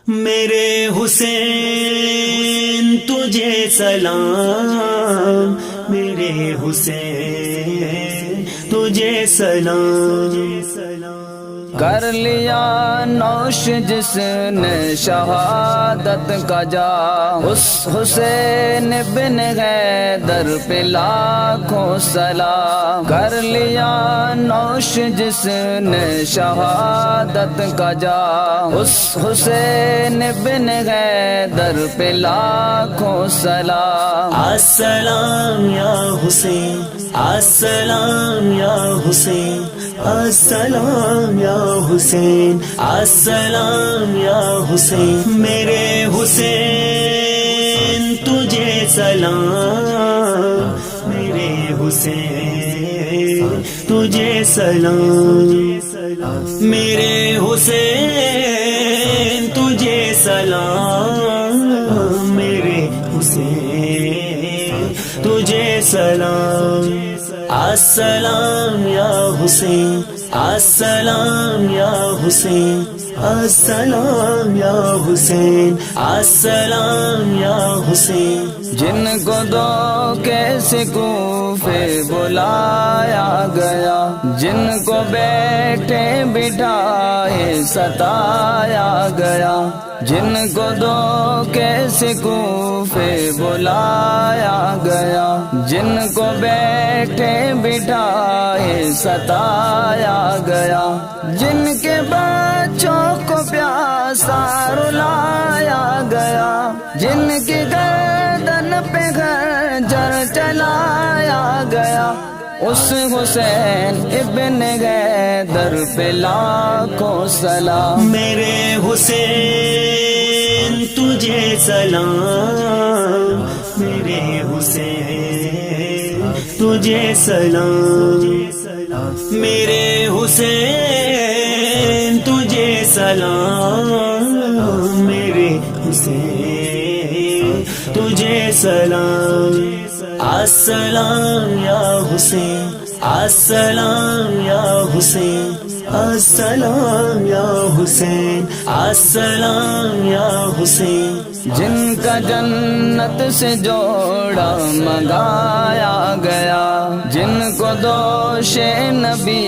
میرے حسین تجھے سلام، میرے حسین تجھے سلام۔ کر لیا نوش جس نے شہادت کا جام، اس حسین بن حیدر پہ لاکھوں سلام۔ کر لیا نوش جس نے شہادت کا جام، اس حسین بن حیدر پہ لاکھوں سلام۔ السلام یا حسین، السلام یا حسین، السلام یا حسین، السلام یا حسین۔ میرے حسین تجھے سلام، میرے حسین تجھے سلام، میرے حسین تجھے سلام، میرے حسین تجھے سلام۔ السلام یا حسین، السلام یا حسین، السلام یا حسین، السلام یا حسین۔ جن کو دھوکے سے کوفے بلایا گیا، جن کو بیٹھے بٹھائے ستایا گیا، جن کو دھوکے سے کوفے بلایا گیا، جن کو بیٹھے بٹھائے ستایا گیا، جن کے بچوں کو پیاسا رلایا گیا، جن کی گردن پہ خنجر چلایا گیا، اس حسین ابن حیدر پہ لاکھوں سلام۔ میرے حسین تجھے سلام، میرے حسین تجھے سلام، میرے حسین تجھے سلام، میرے حسین تجھے سلام۔ السلام یا حسین، السلام یا حسین، السلام یا حسین، السلام یا حسین۔ جن کا جنت سے جوڑا منگایا گیا، جن کو دوش نبی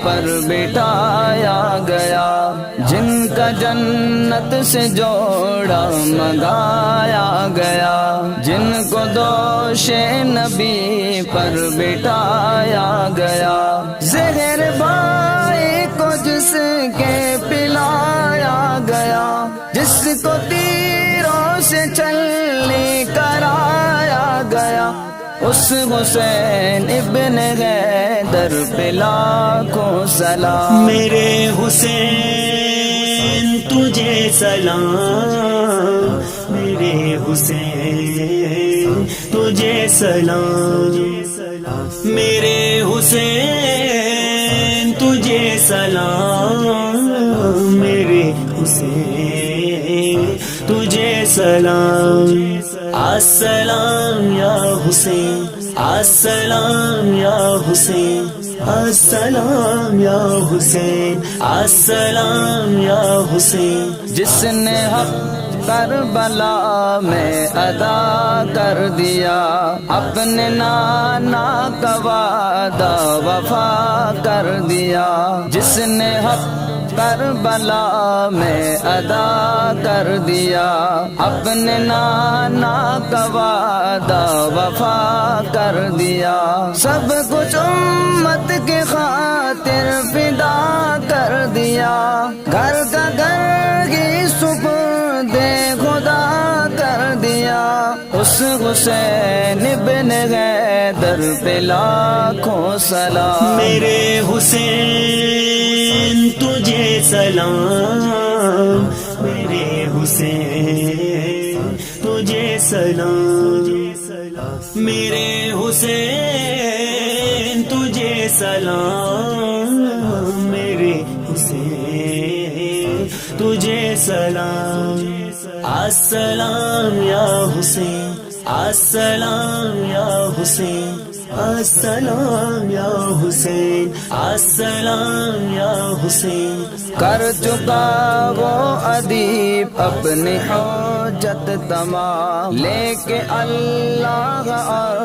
پر بٹھایا گیا، جن کا جنت سے جوڑا منگایا گیا، جن کو دوش نبی پر بٹھایا گیا، زہر بھائی کو جس کے پلایا گیا، جس کو تیروں سے چلنے کرایا گیا، اس حسین ابن حیدر پہ لاکھوں سلام۔ میرے حسین تجھے سلام، میرے حسین تجھے سلام، میرے حسین تجھے سلام، میرے حسین تجھے سلام۔ السلام یا حسین، السلام یا حسین، السلام یا حسین، السلام یا حسین۔ جس نے حق کربلا میں ادا کر دیا، اپنے نانا کا وعدہ وفا کر دیا، جس نے حق کربلا میں ادا کر دیا، اپنے نانا کا وعدہ وفا کر دیا، سب کچھ امت کی خاطر فدا کر دیا، گھر کا گھر کی سپرد خدا کر دیا، اس حسین ابن حیدر پہ لاکھوں سلام۔ میرے حسین تجھے سلام، میرے حسین تجھے سلام، میرے حسین تجھے سلام، میرے حسین تجھے سلام۔ السلام یا حسین، السلام یا حسین، السلام یا حسین، السلام یا حسین. کر چکا وہ ادیب اپنی حجت تمام، لے کے اللہ اور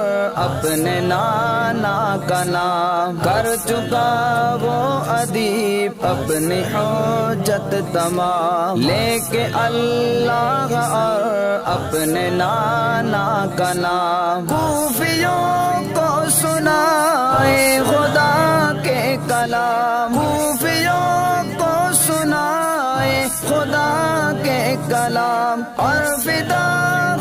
اپنے نانا کا نام. کر چکا وہ ادیب اپنی حجت تمام، لے کے اللہ اور اپنے نانا کا نام. کوفیوں کو سنائے خدا کے کلام، کوفیوں کو سنائے خدا کے کلام، اور فدا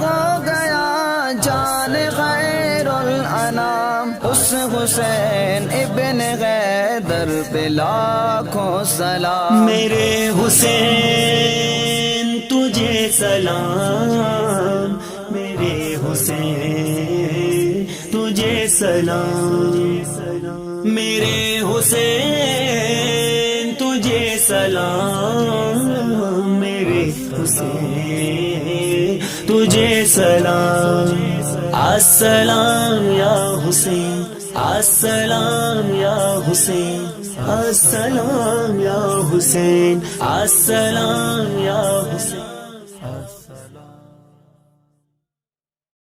ہو گیا جان خیر الانام. اس حسین ابن حیدر پہ لاکھوں سلام. میرے حسین تجھے سلام، میرے حسین تجھے سلام. میرے حسین تجھے سلام، میرے حسین تجھے سلام. السلام یا حسین، السلام یا حسین، السلام یا حسین، السلام یا حسین.